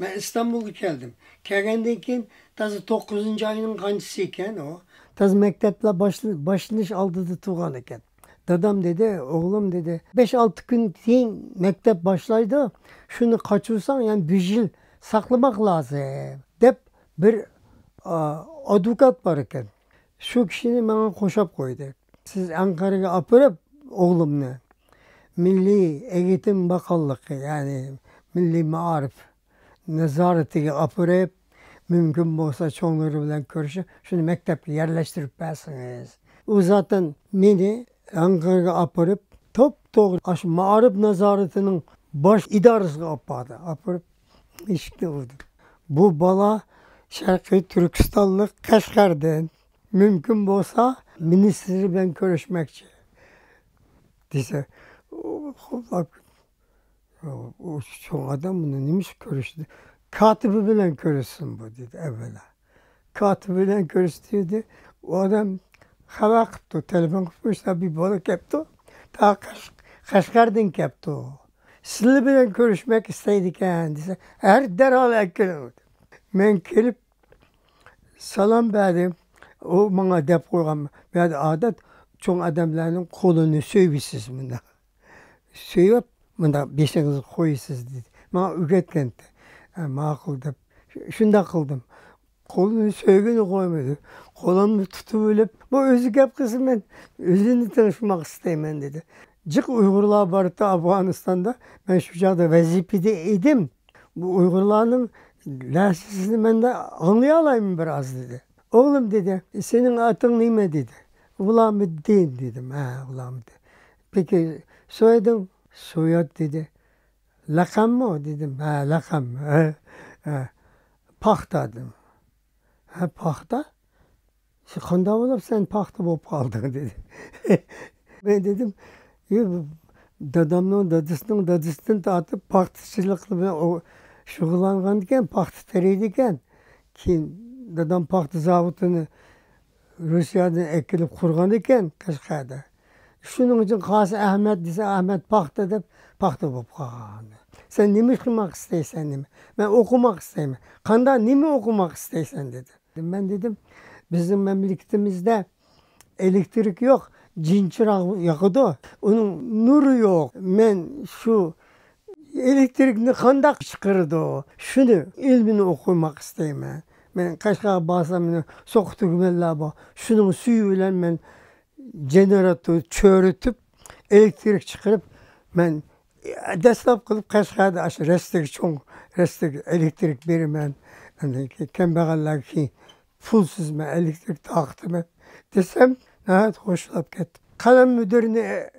Ben İstanbul'a geldim. Gelgenden keyin tazı 9. ayının kancısı iken o. Tazı mekteple başlış aldıdı tuğan eken. Dadam dedi, oğlum dedi, 5-6 gün keyin mektep başlaydı. Şunu kaçırsan yani bir yıl saklamak lazım. Dep bir avukat var iken. Şu kişini bana koşup koydu. Siz Ankara'ya apırıp oğlumnu Milli Eğitim Bakanlığı yani Milli Maarif nezaretiga apırıp mümkün olsa çoğunları bilen görüşüp şunu mektepke yerleştirip versiniz. O zaten beni Ankara'ya apırıp top doğru aşı Maarif nezaretinin baş idaresi apadı. Apırıp işte oldu. Bu bala Şarkı Türkistanlık Kaşgar'dan mümkün olsa ministri ben görüşmekçi. Dese o çok adam bunu neymiş görüştü. Katibi bilen görüşsün bu dedi evvela. Katibi bilen görüştüydü. O adam hava kıptı. Telefon kıpmışsa bir balık yaptı. Ta Kaşgar'dan yaptı o. Sizle bilen görüşmek isteydi kendisi. Her derhal ekledim. Ben gelip salam verdim. O bana dep koygan. Ben adet çoğun adamların kolunu söybisiz bunda. Söyleyip bunda beşinizi koyuyorsunuz dedi. Bana üretkendi. Makul dep. Şunda kıldım. Kolunu söygünü koymadı. Kolumu tutup bu özü gap kızım ben özünü tanışmak isteyim dedi. Cık Uygurlar vardı Afganistan'da. Ben şu çağda vazifede idim. Bu Uygurların lehçesini ben de anlayalayım biraz dedi. Oğlum dedi, senin adın ne dedi. Ulamuddin dedim. Ha Ulamuddin. Peki soyadın? Soyad dedi. Lakam mı dedim. Ha lakam. Ha. Pahta dedim. Ha pahta? Kanda olup sen pahta bulup kaldın dedi. Ben dedim, dadamın dadısının dağıtıp pahtacılıkla o şugulanganken pahtı tereydiken ki dadam pahtı zavutunu Rusya'dan ekilip kurgan iken Kaşgar'da. Şunun için Qasi Ahmet dese Ahmet pahtı dep pahtı bulup kalgan. Sen nemi kılmak isteysen nemi? Ben okumak isteyim. Kanda nemi okumak isteysen dedi. Ben dedim bizim memleketimizde elektrik yok. Cin çırağı yakıdı. Onun nuru yok. Ben şu elektrikni kandak çıkardı o. Şunu ilmini okumak isteyim. Ben Kaşgar'a barsam soktu gümeller bu. Şunun suyuyla ben jeneratör çöğürtüp elektrik çıkarıp ben destek kılıp Kaşgar'da aşı restek çoğun restek elektrik verim ben kembeğaller ki pulsuz ben elektrik taktım desem evet hoşlanıp gittim. Kalem müdürünü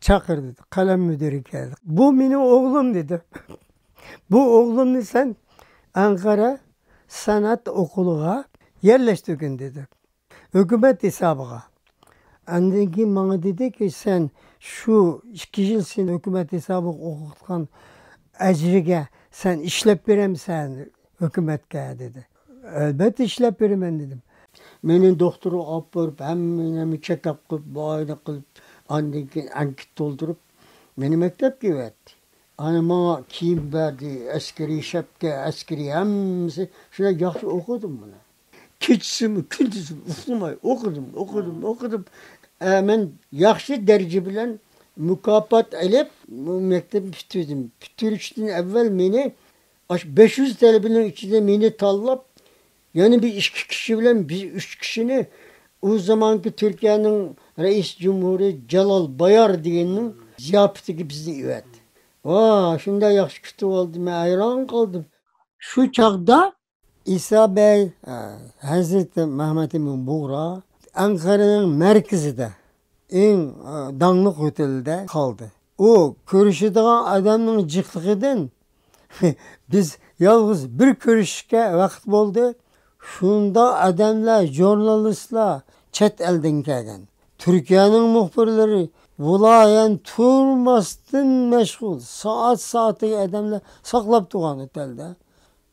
çağırdı. Kalem müdürü geldi. Bu benim oğlum dedi. Bu oğlumnu sen Ankara Sanat Okulu'na yerleştirdin dedi. Hükümet hesabına. Andaki bana dedi ki sen şu 2 yıl sen hükümet hesabı okutkan ecrige sen işlep veremsen hükümetke dedi. Elbette işlep veremem dedim. Menin doktoru alıp verip hem check-up kılıp, muayene kılıp, andaki anket doldurup beni mektepke verdi. Hani bana kiyim verdi, askeri şapka, askeri hemsi. Şuna yaxşı okudum bunu. Keçisimi, kündüzümü uflamay okudum. Ben yaxşı derece bilen mükafat alıp mektebi bitirdim. Bitirişten evvel beni 500 talebinin içinde beni tallap yani bir 2 kişi bilen biz 3 kişini o zamanki Türkiye'nin reis cumhuru Celal Bayar diyenin ziyafeti bizi evet. Vaa şimdi yaxşı kütü oldu. Ben hayran kaldım. Şu çağda İsa Bey Hazreti Mehmet Emin Buğra Ankara'nın merkezinde en danlık otelde kaldı. O görüşüdüğün adamın cıklıkıdan biz yalnız bir görüşke vakit oldu. Şunda adamlar, jurnalistler çet elden gelgen. Türkiye'nin muhbirleri vilayen turmasdan meşgul. Saati adamlar saklap durgan otelde.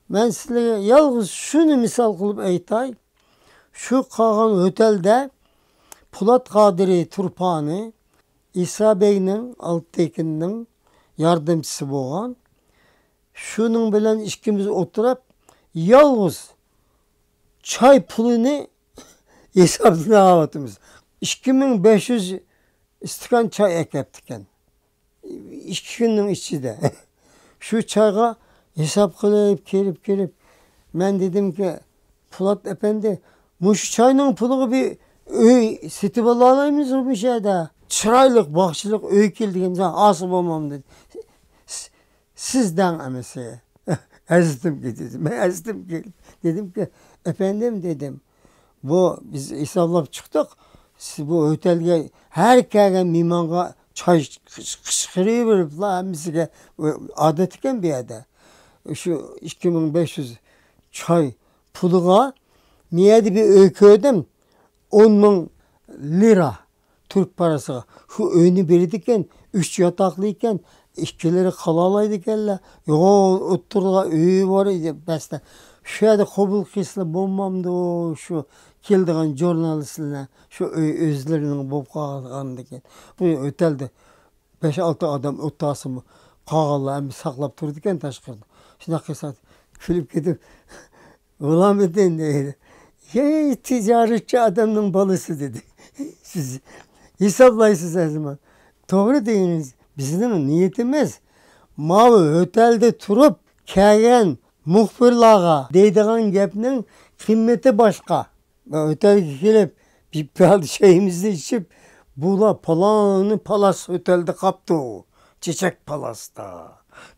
Ben size yalnız şunu misal kılıp aytay. Şu kalgan otelde Pulat Kadiri İsa Bey'nin Altekin'in yardımcısı bolgan. Şunun bilen ikimiz oturup yalnız çay pulunu hesabına avatımız. 2500 istikan çay ekleptiken. 2 günün içinde. Şu çayga hesap kılıp gelip ben dedim ki Polat Efendi muş çayının pulu bir öy sitip alayımız bir şeyde. Çıraylık, bakçılık öy keldiğin zaman asıl olmam dedi. Sizden emesi. Ezdim ki dedim. Ezdim ki. Dedim ki efendim dedim. Bu biz hesaplayıp çıktık. Bu otelge herkese mimanga çay kışkırıyor verip la emisiga adet iken bir yerde. Şu 2500 çay puluğa niyedi bir öykü ödem 10.000 lira Türk parası. Şu öğünü verirdikken 3 yataklıyken işçileri kalalaydıkenler. Yo oturdular öğü var idi beste. Şu yerde kabul kıslı bombamdı o şu keldiğin jurnalistlerine şu özlerinin bop kalgandıkken. Bu ötelde 5-6 adam otasımı kağallar hem saklap durdukken taşkırdı. Şuna kısat Filip gidip ulan beden dedi. Ya ticaretçi adamın balısı dedi. Siz hesaplayısınız her zaman. Doğru değiniz. Bizim niyetimiz mavi otelde turup kelgen muhbirlağa deydiğin gepnin kıymeti başka. Otelge gelip bir piyalı şeyimizi içip bula palanı palas otelde kaptı o. Çiçek palasta.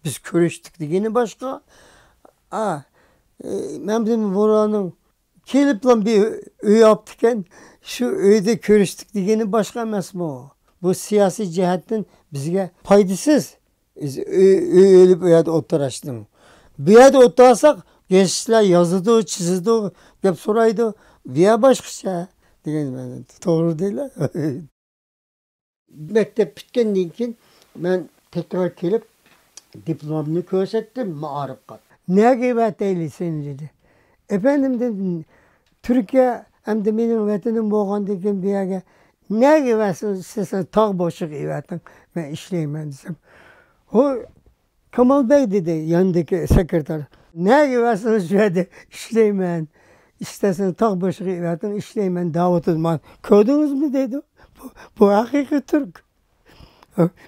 Biz körüştük degeni başka. Ben bizim buranın kelip lan bir öy yaptıkken şu öyde körüştük degeni başka emas mı o? Bu siyasi cihetten bizge faydasız. Öyle bir yerde oturaştım. Bir yerde otursak gençler yazıdı, çizildi, hep soraydı. Bir başka şey. Degen ben doğru değil. Mektep bitkenden keyin ben tekrar gelip diplomamı gösterdim ma'arif kat. Ne gıybet eylesin dedi. Efendim dedim Türkiye hem de benim vatanım bolğandan keyin bir yerge ne gıybetsin siz tağ boşu gıybetin ben işleyeyim desem. O Kemal Bey dedi yanındaki sekreter. Ne gıybetsiniz şu yerde işleyeyim ben. İstersen tağ boşu gıybetin işleyeyim ben davet edin. Gördünüz mü dedi. Bu hakiki Türk.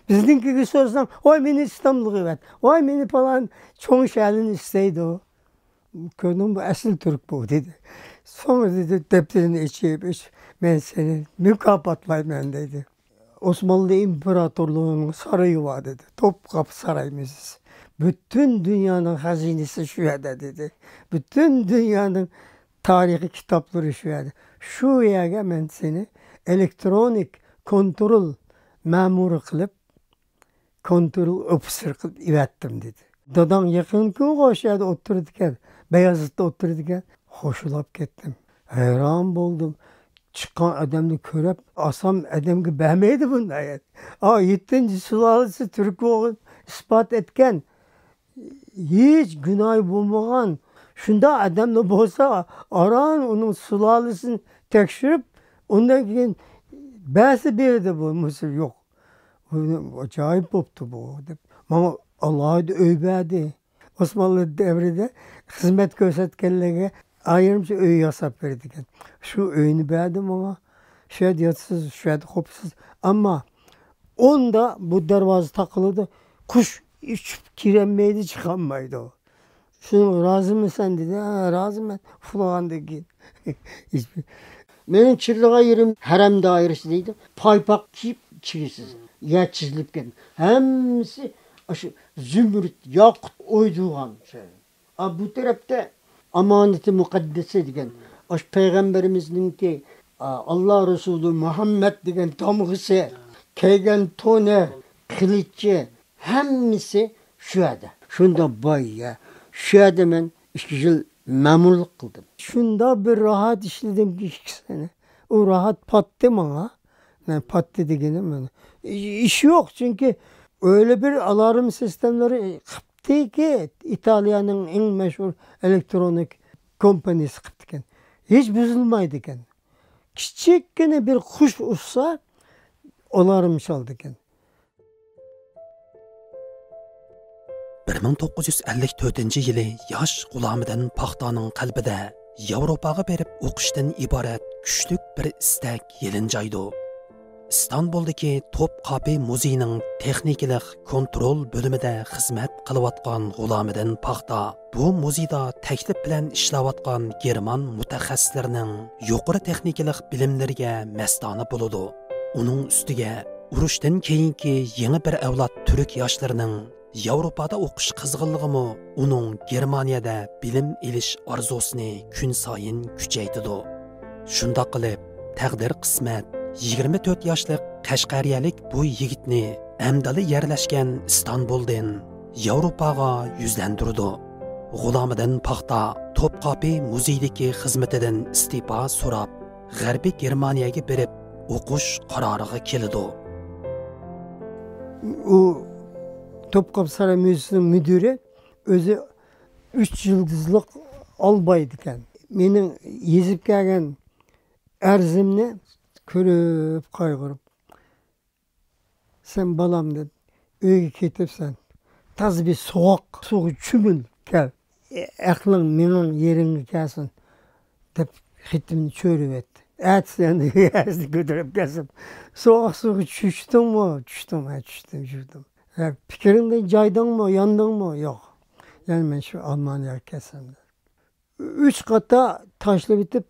Bizimki sorsan, oy beni İstanbul gıybet. Oy beni falan çoğun şehrini isteydi o. Gördüm bu asıl Türk bu dedi. Sonra dedi defterini içip ben seni mükafatlayayım ben dedi. Osmanlı İmparatorluğu'nun sarayı var dedi. Topkapı Sarayımız. Bütün dünyanın hazinesi şu yerde dedi. Bütün dünyanın tarihi kitapları şu yerde. Şu yere ben seni elektronik kontrol memuru kılıp kontrol ofisör kılıp ivettim dedi. Dadan yakın gün koşuyordu otururken, Beyazıt'ta otururken hoşulap gittim. Hayran buldum. Çıkan adamı körep asam adamı beğenmeydi bunlar. 7. sülalesi Türk olduğunu ispat etken hiç günah bulmagan şunda adamla bolsa aran onun sülalesini tekşirip ondan keyin bäsi berdi bu Mısır yok. Acayip boptu bu. Bana Allah'ı övbedi. Osmanlı devrinde hizmet gösterkenlerine ayırımcı öy yasap verdiken. Şu öyünü beğendim ama şöyle yatsız, şöyle kopsuz. Ama onda bu dervazı takılıydı. Kuş hiç kirenmeydi, çıkanmaydı o. Şunu razı mı sen dedi. Ha, razı ben. Fulağandaki. Benim çırlığa yerim harem dairesi deydi. Paypak kiyip çirisiz. Ya çizilip geldim. Hemsi şu zümrüt, yakut oyduğun şey. Bu tarafta amaneti mukaddese degen. Peygamberimizin ki Allah Resulü Muhammed degen tamgısı, keygen tone, kılıççı, hemisi şu yerde. Şunda bay ya. Şu yerde ben 2 yıl memurluk kıldım. Şunda bir rahat işledim ki 2 sene. O rahat pattı bana. Yani pattı degenim ben. İş yok çünkü öyle bir alarm sistemleri kıptı ki İtalya'nın en meşhur elektronik kompanisi kıptıken. Hiç bozulmaydıken. Küçük bir kuş uçsa alarm çaldıken. 1954 yılı yaş Gulamiddin Paxtaning qalbida Yevropaga berib o'qishdan iborat kuchlik bir istak yelinjaydi. İstanbuldagi Topqapi muzeyining texnikalik kontrol bo'limida xizmat qilayotgan Gulamiddin Paxta bu muzeyda taklif bilan ishlayotgan German mutaxassislarining yuqori texnikalik bilimlariga mastona bo'ladi. Uning ustiga urushdan keyingi yangi bir avlod turk yoshlarining Yevropada o'qish qizg'inligimi uning Germaniyada bilim elish orzusini kun sayin kuchaytirdi. Shundoq qilib, taqdir qismat 24 yoshlik Qashqariyalik bu yigitni amdali yerlashgan Istanbuldan Yevropaga yuzlantirdi. G'ulamiddin Paxta Topqapi muzeydagi xizmatidan istifa so'rab, G'arbiy Germaniyaga berib o'qish qaroriga keldi. O Topkapı Saray Müzesi'nin müdürü özü 3 yıldızlık albaydıken. Benim yezip gelgen erzimni körüp kaygırıp. Sen balam dedi. Öyle ketipsen. Taz bir soğuk çümül gel. Aklın benim yerini gelsin. Dep hitimini çörüp etti. Sen de yazdı götürüp gelsin. Soğuk çüştüm mü? Çüştüm. Fikrimde caydın mı, yandın mı? Yok. Yani ben şu Almanya kesimde. 3 kata taşlı bitip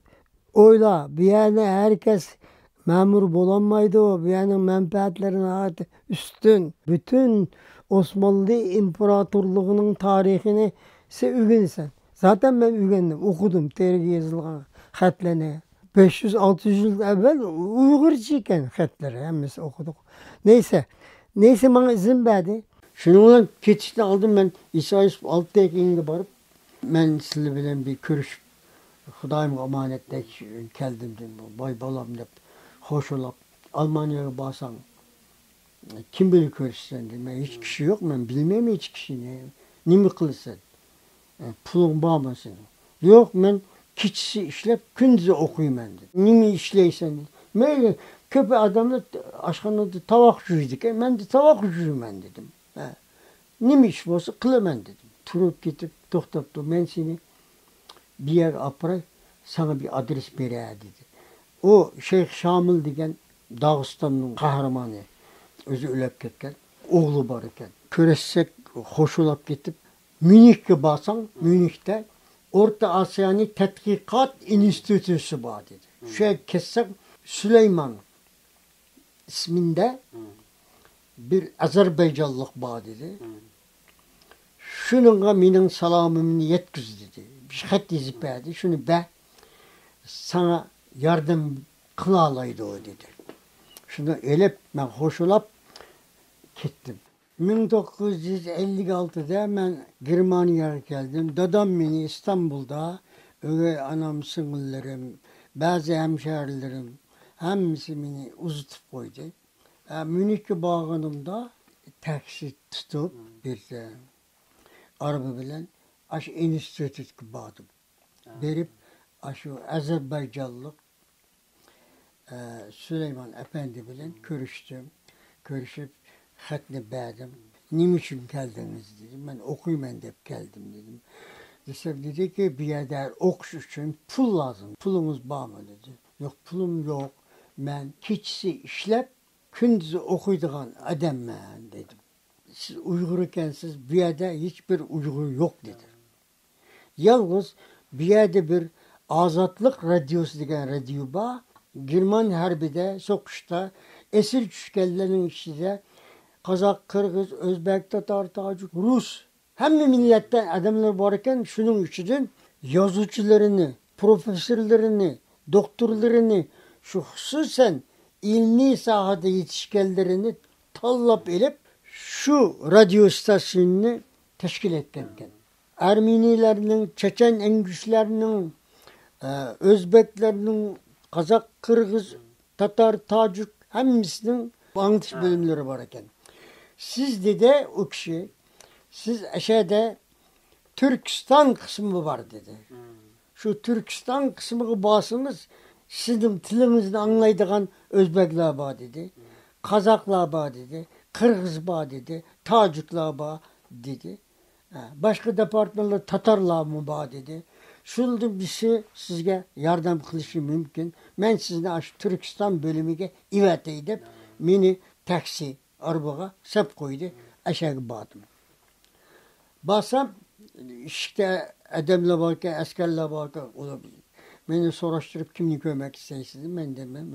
oyla. Bir yerde herkes memur bulanmaydı o. Bir yerinin menfaatlerine üstün. Bütün Osmanlı İmparatorluğu'nun tarihini ügünsen. Zaten ben ügendim, okudum. Tergi yazılgan hatlerini. 500-600 yıl evvel Uygurcayken hatları hemimiz okuduk. Neyse bana izin verdi. Şununla keçişte aldım ben İsa Yusuf Altıtekin'e barıp ben sizinle bilen bir görüşüp Xudayım amanette keldim dedim. Bay balam dep hoş olap Almanya'ya basan kim bilir görüşsen dedim. Hiç kişi yok ben bilmem hiç kişi ne mi kılırsan pulun bağmasın. Yok ben keçisi işlep gündüzü okuyayım ben dedim. Ne mi işleysen dedim. Böyle köpe adamla aşkına tavak yüzdük. Ben de tavak yüzüyüm ben dedim. Ne iş olsa kılamam dedim. Turup gidip doktaptı. Ben seni bir yer aparay sana bir adres bereye dedi. O Şeyh Şamil degen Dağıstan'ın kahramanı. Özü ölüp ketken. Oğlu var iken. Köreşsek hoş olup gidip Münih'e basan Münih'te Orta Asya'nın Tetkikat Enstitüsü var dedi. Şey kessek Süleyman isminde bir Azerbaycanlık var dedi. Şununla benim salamımı yetkiz dedi. Bir hat yazıp verdi. Şunu be sana yardım kılalaydı o dedi. Şunu elep ben hoş olup gittim. 1956'da ben Germanya'ya geldim. Dadam beni İstanbul'da öyle anam sınırlarım, bazı hemşehrilerim hemisi beni uzutup koydu. Münih'e bağlanımda taksi tutup bir araba bilen aşı enstitüye bağladım. Berip aşı Azerbaycanlık Süleyman Efendi bilen görüşüp hatını verdim. Niçin geldiniz dedim. Ben okuyayım deyip geldim dedim. Dedi ki bir yerde okuş için pul lazım. Pulunuz var mı dedi. Yok pulum yok. Ben keçisi işlep gündüzü okuyduğun adam ben dedim. Siz Uygur ikensiz bir yerde hiçbir Uygur yok dedi. Yalnız bir yerde bir Azatlık Radyosu degen radyo var. German harbide, sokuşta esir düşkellerinin içinde Kazak, Kırgız, Özbek, Tatar, Tacik, Rus hem milletten adamlar varken şunun için yazıcılarını, profesörlerini, doktorlarını şu hususen ilmi sahada yetişkenlerini tallap edip şu radyo istasyonunu teşkil etken. Ermenilerinin, Çeçen Engüşlerinin, Özbeklerinin, Kazak, Kırgız, Tatar, Tacik hepsinin anlatış bölümleri varken. Sizde de o kişi, siz aşağıda Türkistan kısmı var dedi. Şu Türkistan kısmı basınız, sizin dilinizi anlaydığın Özbekler var dedi. Kazaklar var dedi. Kırgız var dedi. Tacikler var dedi. Başka departmanlar Tatarlar mı bağ dedi. Şunda bir şey sizge yardım kılışı mümkün. Ben sizden aş Türkistan bölümüge ivet edip mini taksi arabaga sep koydu. Aşağı bağdım. Basam işte adamla varken, askerle varken olabilir. Beni soruşturup kimlik görmek isteysiniz. Ben de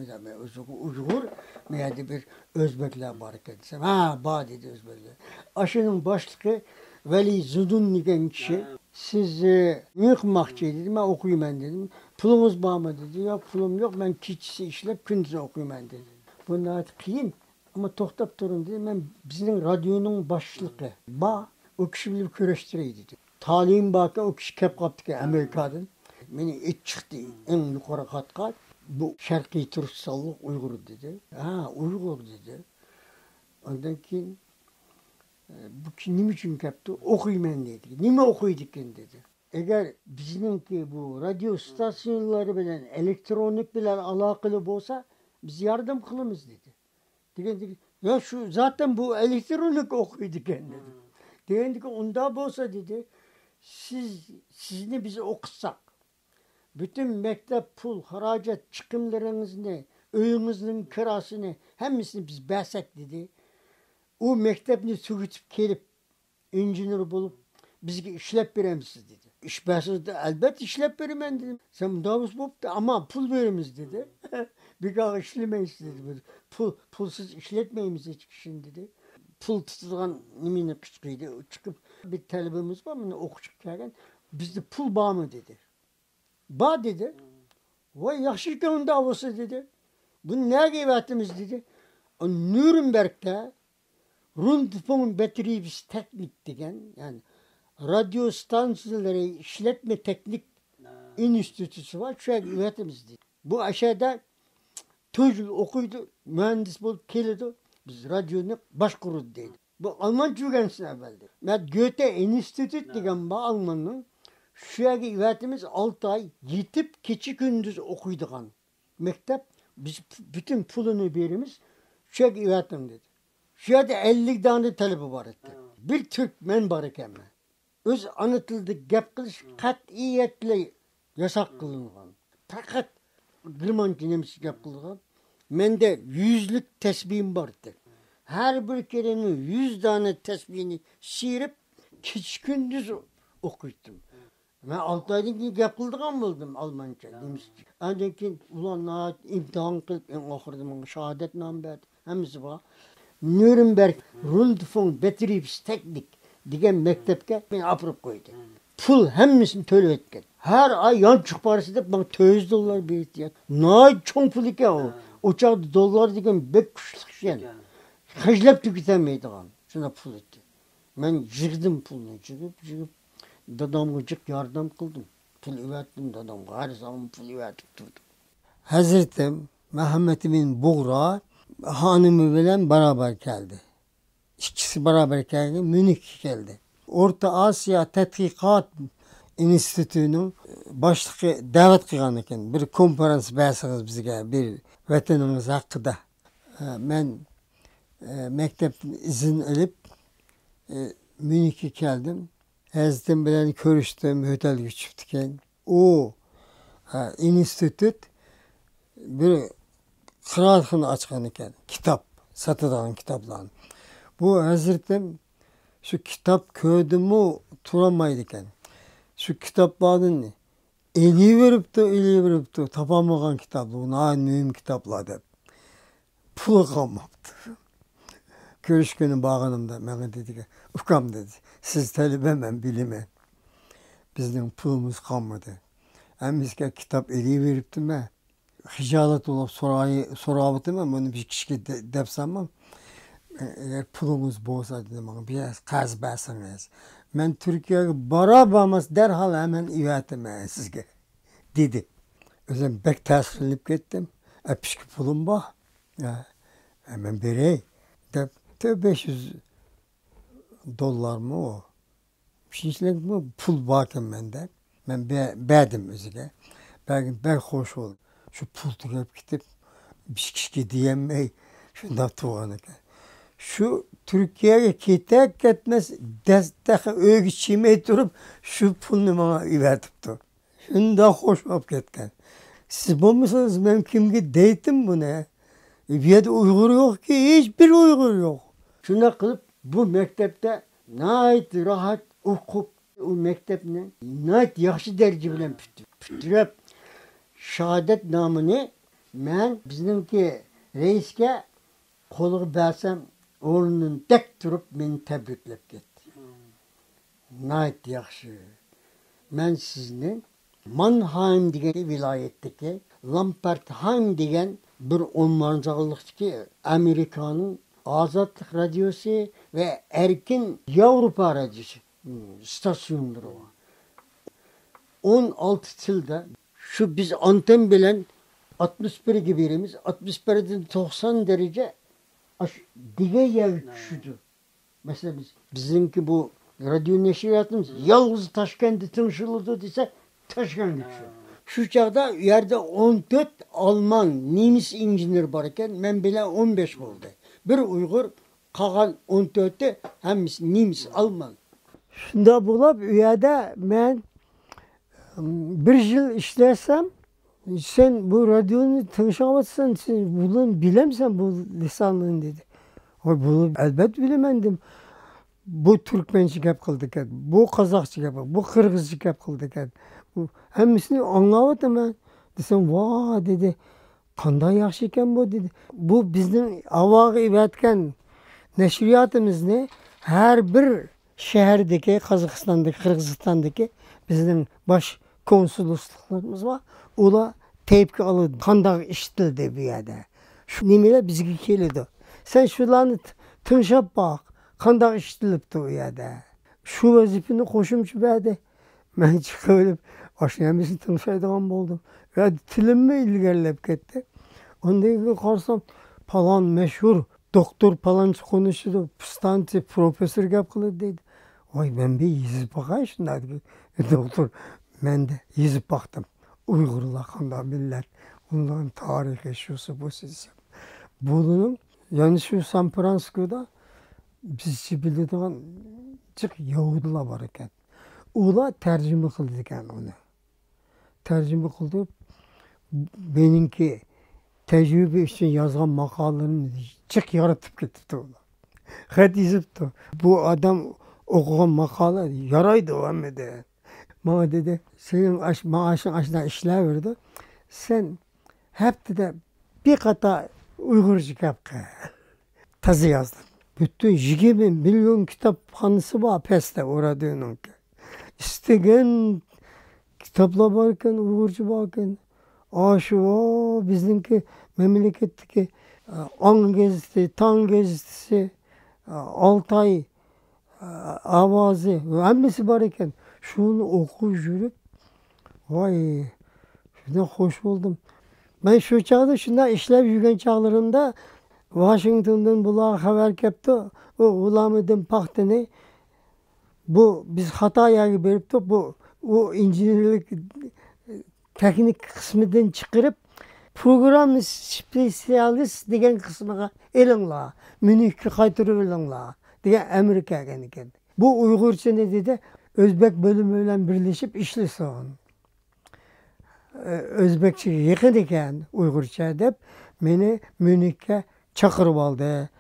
Uygur veya bir Özbekler varken. Ha bağ dedi Özbekler. Aşının başlığı Veli Zudun degen kişi. Siz ne okumakçı dedim. Ben okuyayım ben dedim. Pulumuz var mı dedi. Yok pulum yok. Ben keçisi işlep gündüz okuyayım ben dedi. Bunlar artık kıyın. Ama toktap durun dedim. Ben bizim radyonun başlığı. Bağ. O kişi bilip köreştireydi dedi. Talihim bakın o kişi kep kaptı ki Amerika'dan. Beni it çıktı en yukarı katka. Bu Şarkı Türksallık Uygur dedi. Ha Uygur dedi. Ondan ki bu ki ne için kaptı? Okuyayım dedi. Nime okuyorduk dedi. Eğer bizimki bu radyo stasyonları bilen elektronik bilen alakalı olsa biz yardım kılımız dedi. Dedi ya şu zaten bu elektronik okuyorduk dedi. Dedi ki onda olsa dedi sizni bizi okutsak bütün mektep pul, haracet, çıkımlarınızı, öyünüzün kirasını hepsini biz bersek dedi. O mektebini sürütüp gelip incinir bulup bizge işlep veremsiz dedi. İş bersiz de elbet işlep veremem dedim. Sen davuz bulup da ama pul verimiz dedi. Bir daha işlemeyiz dedi. Pulsuz işletmeyimiz hiç kişinin dedi. Pul tutulan nimini kışkıydı. Çıkıp bir talebimiz var mı okuşurken bizde pul bağ mı dedi. Bağ dedi. Vay yakışırken davası dedi. Bu ne gevetimiz dedi. O Nürnberg'de Rundfunk Betriebsteknik degen yani radyo stansiyaları işletme teknik enstitüsü var. Şu an üretimiz dedi. Bu aşağıda çocuk okuydu, mühendis bulup geldi. Biz radyonu başkurdu dedi. Bu Almanca öğrensin evveldi. Ben Goethe Enstitüt degen bu Alman'ın şu an üretimiz 6 ay yitip keçi gündüz okuyduğun mektep biz bütün pulunu verimiz şu an üretim dedi. Şu anda 50 tane talebi var etti. Bir Türkmen var iken öz anıtıldı gap kılış katiyetle yasak kılıngan. Fakat Gırmancı nemisi gap kılıngan. Mende 100'lük tesbihim vardı. Her bir kerenin 100 tane tesbihini sıyırıp hiç gündüz okuyordum. Ben 6 aylık gap kıldıgan buldum Almanca demişti. Ancak ulan imtihan kılıp en okurdum. Şehadetname verdi. Hemisi var. Nürnberg Rundfunk Betriebsteknik degen mektepke beni apırıp koydu. Pul hemmisini төлep etken. Her ay yançuk parası deyip bana $100 berdi. Ne çoğun pul iken o. Uçakta dolar degen bek kuşluk şey. Haclap tüketemeydi kan. Şuna pul etti. Ben jırdım pulunu jırıp dadamga jık yardım kıldım. Pul ürettim dadamga. Her zaman pul üretip durdum. Hazreti Mehmet bin Buğra hanımı bilen beraber geldi. İkisi beraber geldi. Münih geldi. Orta Asya Tetkikat Enstitüsü'nün başlığı davet kılgan eken. Bir konferans bersiniz bizge bir vatanımız hakkında. Ben mektepten izin alıp Münih'e geldim. Hazretim bilen görüştüm, otel geçiptiken. O enstitüt bir kıraatxana açkan eken. Kitap, satılan kitaplarını. Bu Hazretim şu kitap köydümü turamaydı eken. Şu kitapların eli verip de tapamagan kitaplar, ona mühim kitaplar dep. Pulu kalmaptı. Görüşkünün bağınımda bana dedi ki, ufkam dedi, siz talebemem bilime. Bizden pulumuz kalmadı. Hem bizge kitap eli verip de ben. Hicalet olup sorabıtım ama bunu bir kişi dep sanmam. Eğer pulumuz bolsa dedim bana biraz kaz basınız. Ben Türkiye'ye barabamaz derhal hemen üretim sizge dedi. O zaman bek tasirlenip gittim. Pişki pulum var. Ya, hemen berey. Dep $500 mı o? Şişlik mi pul varken bende. Ben beğendim özüge. Ben hoş oldum. Şu pul tükep gidip bir kişi diyemey. Şundan tuğanık. Şu Türkiye'ye ketek ketmez destek öğü çiğmey durup şu pulunu bana ivertipti. Şunda hoş olup ketken. Siz bulmuşsunuz ben kimge deytim bu ne? Bir yerde Uygur yok ki, hiçbir Uygur yok. Şuna kılıp bu mektepte nait rahat okup o mektepne nait yaxşı derece bilen pütürüp şehadet namını ben bizimki reiske kolu bersem oğlunun tek durup beni tebriklep gitti. Nait yaxşı. Ben sizin Mannheim degen vilayetteki Lampertheim degen bir onlarcılıktaki Amerika'nın Azatlık Radyosu ve Erkin Avrupa Radyosu stasyonları var. 16 yılda şu biz anten bilen 61 gibiyimiz 61'den 90 derece dige yer düşürdü. Mesela bizimki bu radyo neşriyatımız yalnız Taşkent'e tınşılırdı dese Taşkent'e düşürdü. Şu çağda yerde 14 Alman, Nimis injiner varken ben bile 15 oldu. Bir Uygur, kalan 14'te hem Nimis, Alman. Şunda bulup üyede ben bir yıl işlersem sen bu radyonu tanışamatsan sen bunu bilemsen bu lisanını dedi. Bunu elbet bilemendim. Bu Türkmençik hep kıldık. Bu Kazakçık hep, bu Kırgızcık hep kıldık. Hemsini anlamadım ben. Desem vaa dedi. Kanday yaxşı iken bu dedi. Bu bizim avağı ivetken neşriyatımız ne? Her bir şehirdeki, Kazakistan'daki, Kırgızistan'daki bizim baş konsolosluklarımız var. Ola tepki alır. Kanday işitildi bir yerde. Şu nimeler bizgi keledi. Sen şularını tınşap bak. Kanday işitilipti o yerde. Şu vazifini koşumcu verdi. Ben çıkıp başlayamışsın tınşaydıgan oldum. Ve tilimmi ilgilenip gitti. Ondan karsam falan meşhur doktor falan konuşuyordu. Pıstanti, profesör gap kılır dedi. Vay ben bir yüzüp bakayım şimdi. Doktor ben de yüzüp baktım. Uygurlar kanda millet. Onların tarihi şusu bu sizce. Bunun yani şu San Francisco'da biz bildiğin çık Yahudiler var iken. Ola tercüme kıldı iken onu. Tercüme kıldı. Benimki tecrübe için yazgan makalelerini çık yaratıp gitti ona. Hadi yazıptı. Bu adam okuyan makale yaraydı o ama de. Bana dedi senin maaşın aşağıda işler verdi. Sen hep de bir kata Uygurca yap. Tazı yazdın. Bütün 20 milyon kitaphanesi var peste orada. İstegen kitaplar varken, Uygurca varken, şu bizimki memleketteki An Gezisi, Tan Gezisi, Altay Avazı, hepsi varken şunu oku yürüp vay şuna hoş oldum. Ben şu çağda şundan işlev yürgen çağlarımda Washington'dan bulağa haber kepti. O ulamedin pahtını bu biz Hatay'a verip de bu o incinirlik teknik kısmından çıkarıp program spesialist degen kısmına elinla Münih'e kaytırıp elinla diye Amerika'ya geldi. Bu Uygurca ne dedi? Özbek bölümüyle birleşip işlesin. Özbekçe yakın iken Uygurca edip beni Münih'e çakırıp aldı.